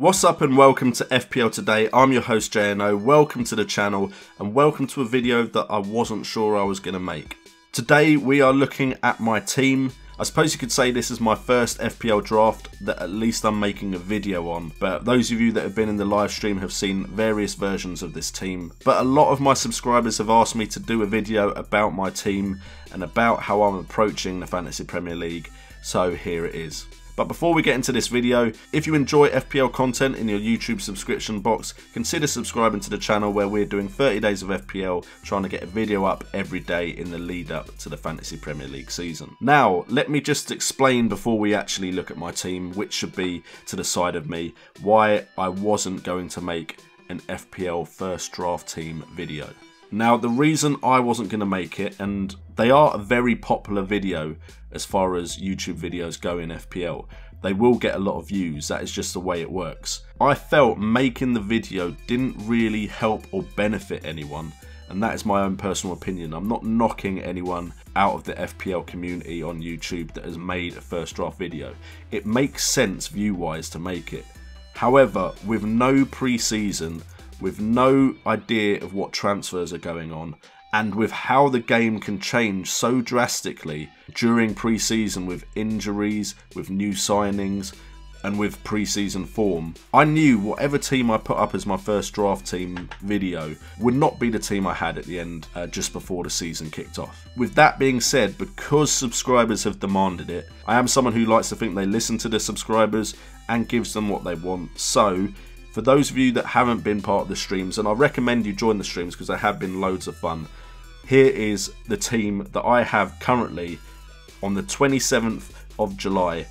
What's up and welcome to FPL Today. I'm your host JNO, welcome to the channel and welcome to a video that I wasn't sure I was going to make. Today we are looking at my team. I suppose you could say this is my first FPL draft that at least I'm making a video on, but those of you that have been in the live stream have seen various versions of this team. But a lot of my subscribers have asked me to do a video about my team and about how I'm approaching the Fantasy Premier League, so here it is. But before we get into this video, if you enjoy FPL content in your YouTube subscription box, consider subscribing to the channel where we're doing 30 days of FPL, trying to get a video up every day in the lead up to the Fantasy Premier League season. Now, let me just explain before we actually look at my team, which should be to the side of me, why I wasn't going to make an FPL first draft team video. Now, the reason I wasn't going to make it, and they are a very popular video as far as YouTube videos go in FPL, they will get a lot of views, that is just the way it works. I felt making the video didn't really help or benefit anyone, and that is my own personal opinion. I'm not knocking anyone out of the FPL community on YouTube that has made a first draft video. It makes sense view-wise to make it. However, with no pre-season, with no idea of what transfers are going on, and with how the game can change so drastically during pre-season with injuries, with new signings, and with pre-season form, I knew whatever team I put up as my first draft team video would not be the team I had at the end just before the season kicked off. With that being said, because subscribers have demanded it, I am someone who likes to think they listen to the subscribers and gives them what they want. So for those of you that haven't been part of the streams, and I recommend you join the streams because they have been loads of fun, here is the team that I have currently on the 27th of July,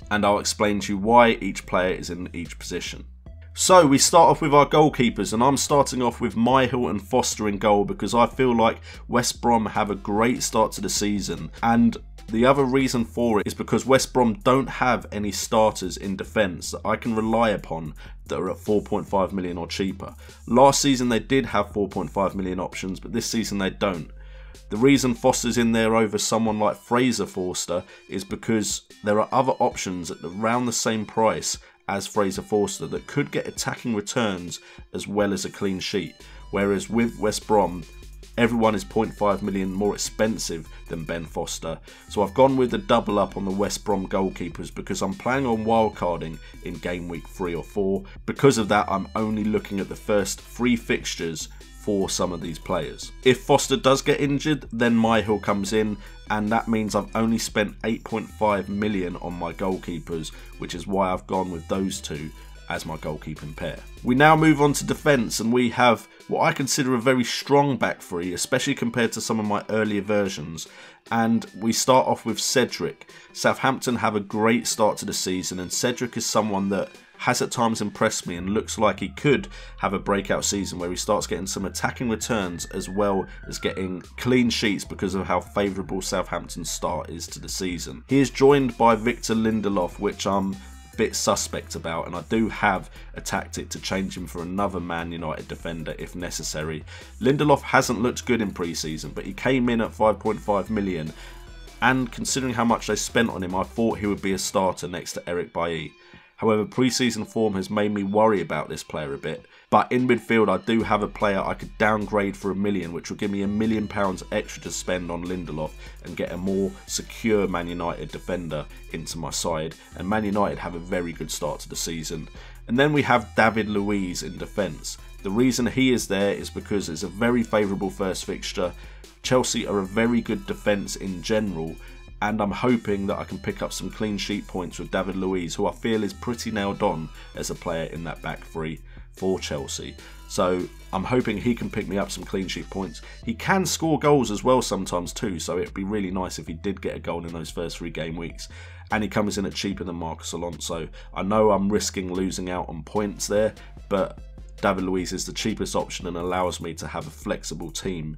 and I'll explain to you why each player is in each position. So we start off with our goalkeepers, and I'm starting off with Midfield and Foster in goal because I feel like West Brom have a great start to the season, and the other reason for it is because West Brom don't have any starters in defence that I can rely upon that are at 4.5 million or cheaper. Last season they did have 4.5 million options, but this season they don't. The reason Foster's in there over someone like Fraser Forster is because there are other options at around the same price as Fraser Forster that could get attacking returns as well as a clean sheet. Whereas with West Brom, everyone is 0.5 million more expensive than Ben Foster. So I've gone with a double up on the West Brom goalkeepers because I'm planning on wildcarding in game week 3 or 4. Because of that, I'm only looking at the first 3 fixtures for some of these players. If Foster does get injured, then Midfield comes in, and that means I've only spent 8.5 million on my goalkeepers, which is why I've gone with those two as my goalkeeping pair. We now move on to defence, and we have what I consider a very strong back three, especially compared to some of my earlier versions. And we start off with Cedric. Southampton have a great start to the season, and Cedric is someone that has at times impressed me and looks like he could have a breakout season where he starts getting some attacking returns as well as getting clean sheets because of how favourable Southampton's start is to the season. He is joined by Victor Lindelof, which I'm bit suspect about, and I do have a tactic to change him for another Man United defender if necessary. Lindelof hasn't looked good in pre-season, but he came in at 5.5 million, and considering how much they spent on him, I thought he would be a starter next to Eric Bailly. However, pre-season form has made me worry about this player a bit. But in midfield, I do have a player I could downgrade for £1 million, which will give me £1 million extra to spend on Lindelof and get a more secure Man United defender into my side. And Man United have a very good start to the season. And then we have David Luiz in defence. The reason he is there is because it's a very favourable first fixture. Chelsea are a very good defence in general, and I'm hoping that I can pick up some clean sheet points with David Luiz, who I feel is pretty nailed on as a player in that back three for Chelsea. So I'm hoping he can pick me up some clean sheet points. He can score goals as well sometimes too, so it'd be really nice if he did get a goal in those first 3 game weeks. And he comes in at cheaper than Marcus Alonso. I know I'm risking losing out on points there, but David Luiz is the cheapest option and allows me to have a flexible team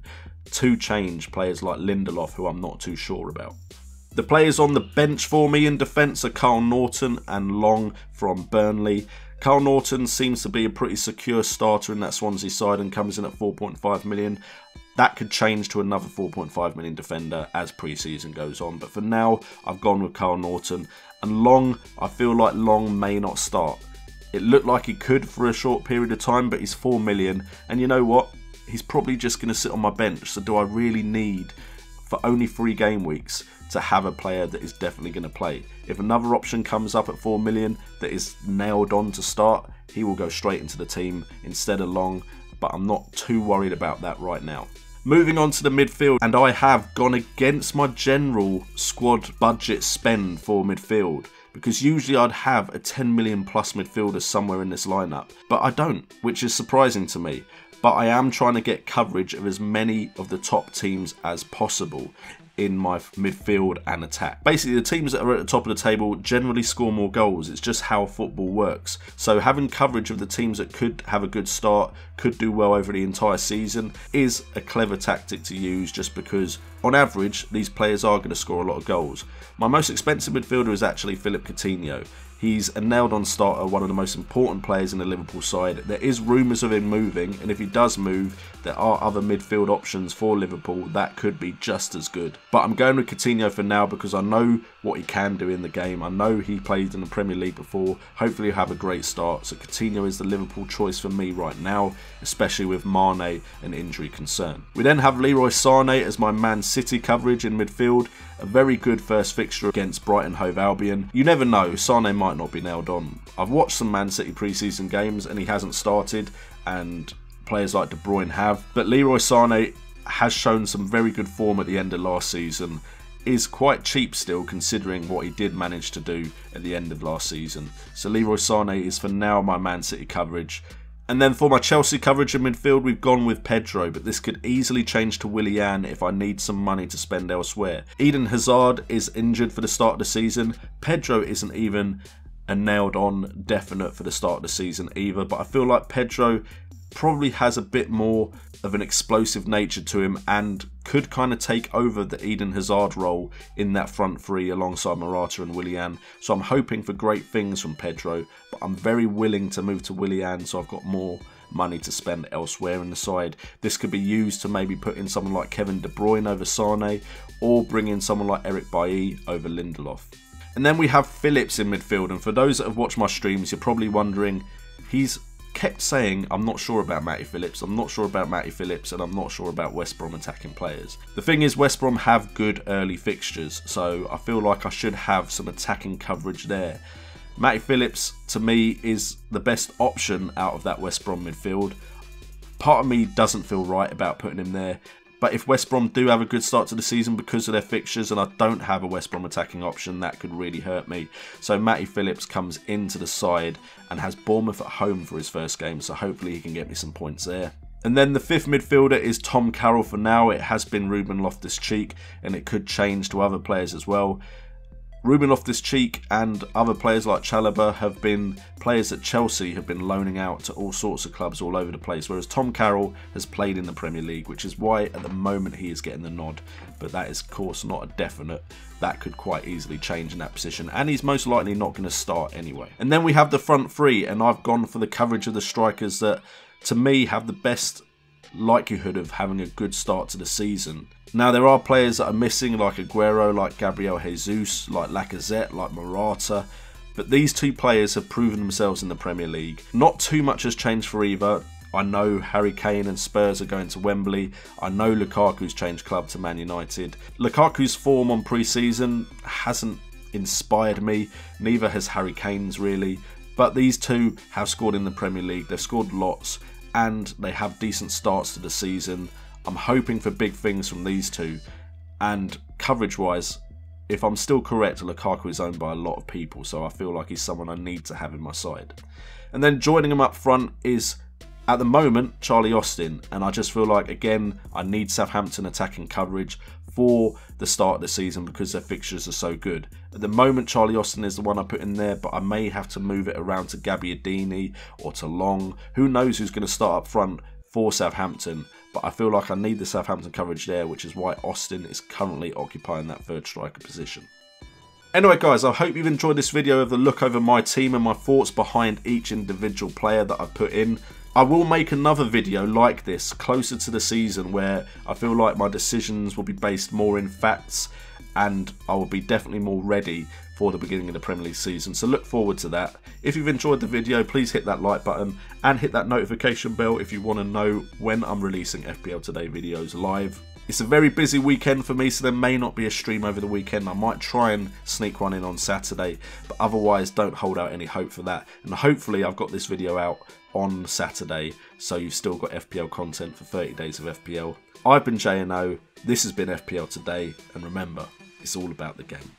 to change players like Lindelof, who I'm not too sure about. The players on the bench for me in defence are Carl Norton and Long from Burnley. Carl Norton seems to be a pretty secure starter in that Swansea side and comes in at 4.5 million. That could change to another 4.5 million defender as pre-season goes on. But for now, I've gone with Carl Norton. And Long, I feel like Long may not start. It looked like he could for a short period of time, but he's 4 million. And you know what? He's probably just going to sit on my bench. So do I really need, for only 3 game weeks, to have a player that is definitely going to play? If another option comes up at 4 million that is nailed on to start, he will go straight into the team instead of Long. But I'm not too worried about that right now. Moving on to the midfield, and I have gone against my general squad budget spend for midfield, because usually I'd have a 10 million plus midfielder somewhere in this lineup, but I don't, which is surprising to me. But I am trying to get coverage of as many of the top teams as possible in my midfield and attack. Basically, the teams that are at the top of the table generally score more goals. It's just how football works. So having coverage of the teams that could have a good start, could do well over the entire season, is a clever tactic to use, just because on average these players are going to score a lot of goals. My most expensive midfielder is actually Philippe Coutinho. He's a nailed-on starter, one of the most important players in the Liverpool side. There is rumours of him moving, and if he does move, there are other midfield options for Liverpool that could be just as good. But I'm going with Coutinho for now because I know what he can do in the game. I know he played in the Premier League before. Hopefully he'll have a great start. So Coutinho is the Liverpool choice for me right now, especially with Mane and injury concern. We then have Leroy Sané as my Man City coverage in midfield. A very good first fixture against Brighton Hove Albion. You never know, Sané might not be nailed on. I've watched some Man City pre-season games and he hasn't started, and players like De Bruyne have. But Leroy Sané has shown some very good form at the end of last season. Is quite cheap still considering what he did manage to do at the end of last season. So Leroy Sané is for now my Man City coverage. And then for my Chelsea coverage in midfield, we've gone with Pedro, but this could easily change to Willian if I need some money to spend elsewhere. Eden Hazard is injured for the start of the season. Pedro isn't even a nailed-on definite for the start of the season either, but I feel like Pedro probably has a bit more of an explosive nature to him and could kind of take over the Eden Hazard role in that front three alongside Morata and Willian. So I'm hoping for great things from Pedro, but I'm very willing to move to Willian, so I've got more money to spend elsewhere in the side. This could be used to maybe put in someone like Kevin De Bruyne over Sané, or bring in someone like Eric Bailly over Lindelof. And then we have Phillips in midfield, and for those that have watched my streams, you're probably wondering, he's kept saying, I'm not sure about Matty Phillips, I'm not sure about Matty Phillips, and I'm not sure about West Brom attacking players. The thing is, West Brom have good early fixtures, so I feel like I should have some attacking coverage there. Matty Phillips, to me, is the best option out of that West Brom midfield. Part of me doesn't feel right about putting him there, but if West Brom do have a good start to the season because of their fixtures and I don't have a West Brom attacking option, that could really hurt me. So Matty Phillips comes into the side and has Bournemouth at home for his first game, so hopefully he can get me some points there. And then the fifth midfielder is Tom Carroll for now. It has been Ruben Loftus-Cheek and it could change to other players as well. Ruben Loftus-Cheek and other players like Chalobah have been players that Chelsea have been loaning out to all sorts of clubs all over the place, whereas Tom Carroll has played in the Premier League, which is why at the moment he is getting the nod. But that is of course not a definite. That could quite easily change in that position, and he's most likely not going to start anyway. And then we have the front three, and I've gone for the coverage of the strikers that to me have the best likelihood of having a good start to the season. Now there are players that are missing like Aguero, like Gabriel Jesus, like Lacazette, like Morata, but these two players have proven themselves in the Premier League. Not too much has changed for either. I know Harry Kane and Spurs are going to Wembley. I know Lukaku's changed club to Man United. Lukaku's form on pre-season hasn't inspired me, neither has Harry Kane's really, but these two have scored in the Premier League. They've scored lots and they have decent starts to the season. I'm hoping for big things from these two, and coverage wise, if I'm still correct, Lukaku is owned by a lot of people, so I feel like he's someone I need to have in my side. And then joining him up front is, at the moment, Charlie Austin, and I just feel like, again, I need Southampton attacking coverage for the start of the season because their fixtures are so good. At the moment, Charlie Austin is the one I put in there, but I may have to move it around to Gabbiadini or to Long. Who knows who's going to start up front for Southampton, but I feel like I need the Southampton coverage there, which is why Austin is currently occupying that third striker position. Anyway guys, I hope you've enjoyed this video of the look over my team and my thoughts behind each individual player that I put in. I will make another video like this closer to the season where I feel like my decisions will be based more in facts and I will be definitely more ready for the beginning of the Premier League season. So look forward to that. If you've enjoyed the video, please hit that like button and hit that notification bell if you want to know when I'm releasing FPL Today videos live. It's a very busy weekend for me, so there may not be a stream over the weekend. I might try and sneak one in on Saturday, but otherwise don't hold out any hope for that. And hopefully I've got this video out on Saturday, so you've still got FPL content for 30 days of FPL. I've been JNO, this has been FPL Today, and remember, it's all about the game.